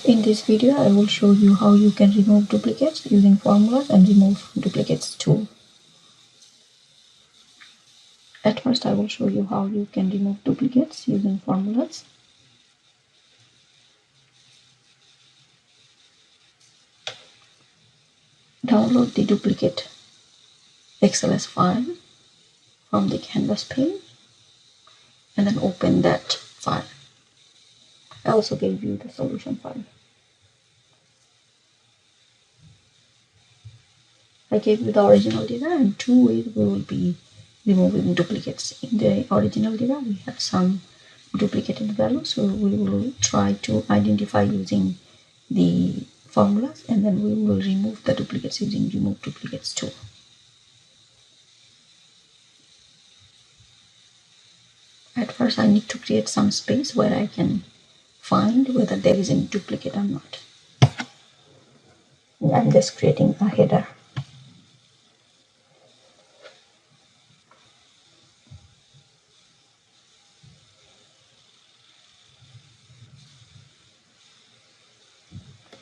In this video, I will show you how you can remove duplicates using formulas and remove duplicates tool. At first, I will show you how you can remove duplicates using formulas. Download the duplicate XLS file from the Canvas page and then open that file. I also gave you the solution file. I gave you the original data and two ways we will be removing duplicates. In the original data, we had some duplicated values, so we will try to identify using the formulas, and then we will remove the duplicates using remove duplicates tool. At first, I need to create some space where I can find whether there is any duplicate or not. I'm just creating a header.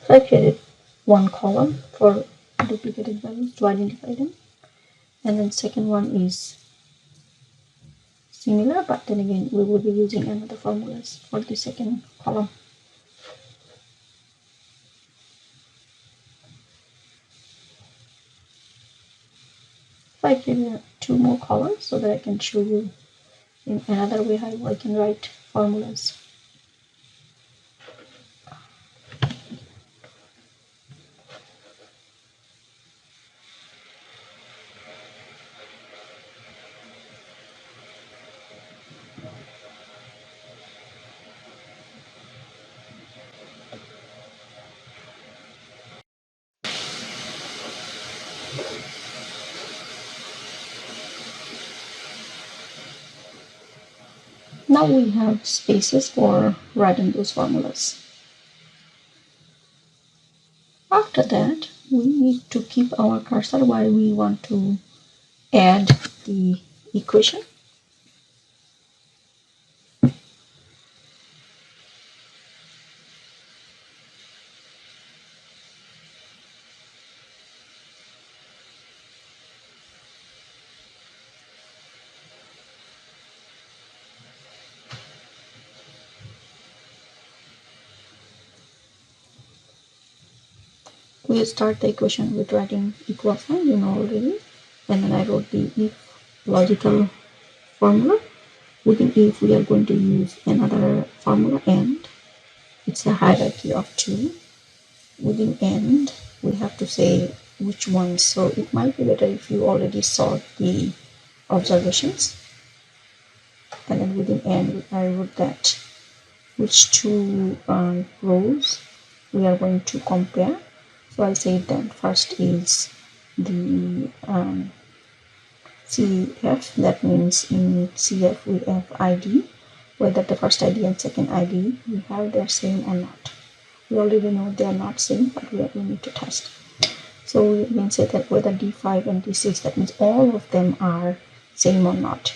So I created one column for duplicated values to identify them, and then second one is similar, but then again we will be using another formulas for the second column. So I created two more columns so that I can show you in another way how I can write formulas. Now we have spaces for writing those formulas. After that, we need to keep our cursor where we want to add the equation. We start the equation with writing equal sign, you know already, and then I wrote the if logical formula. Within if we are going to use another formula, and it's a hierarchy of two. Within and we have to say which one, so it might be better if you already saw the observations, and then within and I wrote that which two rows we are going to compare. So I say that first is the CF, that means in CF we have ID, whether the first ID and second ID we have they're same or not. We already know they are not same, but we need to test. So we can say that whether D5 and D6, that means all of them are same or not.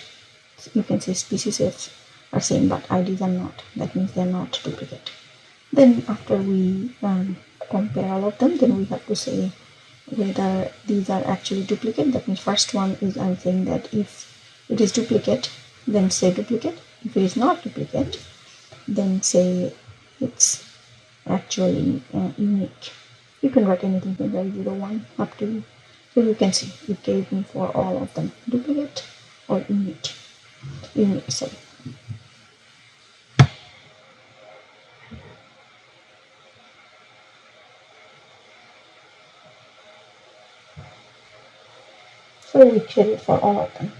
So you can say species F are same, but IDs are not. That means they're not duplicate. Then after we compare all of them, then we have to say whether these are actually duplicate. That means first one is I'm saying that if it is duplicate, then say duplicate. If it is not duplicate, then say it's actually unique. You can write anything from 0, 1 up to you. So you can see it gave me for all of them duplicate or unique. Sorry. So we create it for all of them.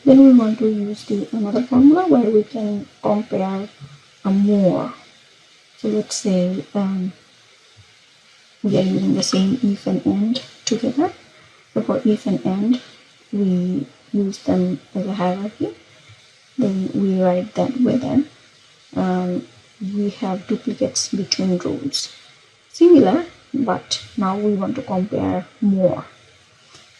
Then we want to use the another formula where we can compare more. So let's say we are using the same if and and together. So for if and and, we use them as a hierarchy. then we write that whether we have duplicates between rows. Similar, but now we want to compare more.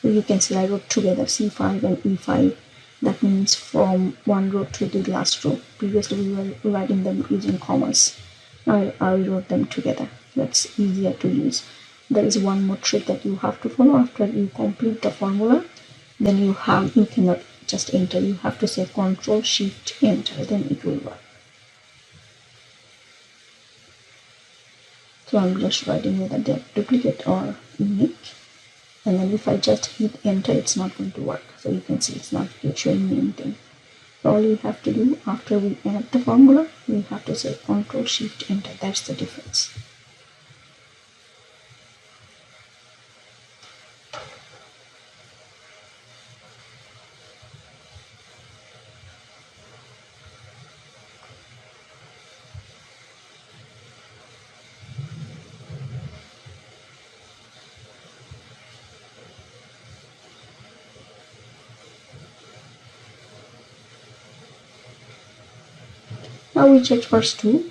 So you can see I wrote together C5 and E5. That means from one row to the last row. Previously we were writing them using commas. Now I wrote them together. That's easier to use. There is one more trick that you have to follow after you complete the formula. Then you cannot just enter. You have to say Control Shift Enter. Then it will work. So I'm just writing whether they're duplicate or unique. And then if I just hit enter, it's not going to work. So you can see it's not showing me anything. So all you have to do after we add the formula, we have to say Control Shift Enter. That's the difference. Now we check first two,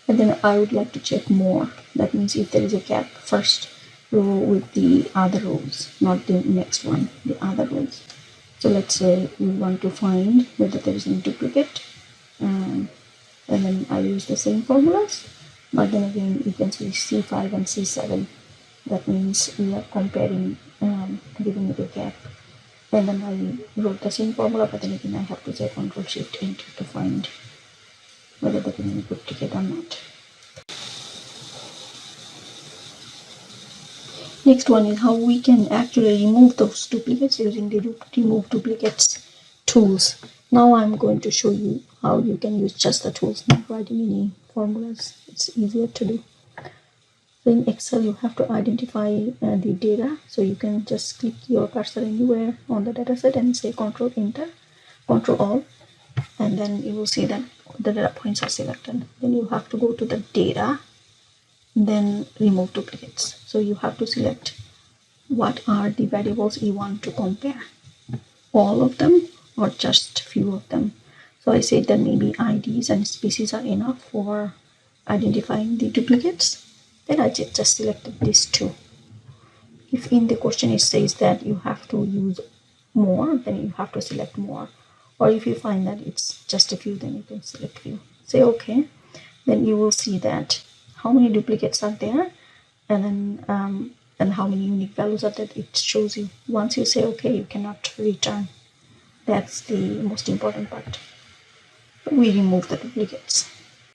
and then I would like to check more. That means if there is a gap, first row with the other rows, not the next one, the other rows. So let's say we want to find whether there is any duplicate, and then I use the same formulas, but then again you can see C5 and C7. That means we are comparing, giving it a gap. And then I wrote the same formula, but then again I have to say Control Shift Enter to find whether there is any duplicate or not. Next one is how we can actually remove those duplicates using the remove duplicates tools. Now I'm going to show you how you can use just the tools, not writing any formulas. It's easier to do. So in Excel you have to identify the data, so you can just click your cursor anywhere on the dataset and say Control Enter, Control All, and then you will see that the data points are selected. Then you have to go to the data, then remove duplicates. So you have to select what are the variables you want to compare, all of them or just few of them. So I said that maybe IDs and species are enough for identifying the duplicates. Then I just selected these two. If in the question it says that you have to use more, then you have to select more. Or if you find that it's just a few, then you can select few. Say OK. Then you will see that how many duplicates are there, and then and how many unique values are there. It shows you. Once you say OK, you cannot return. That's the most important part. We remove the duplicates.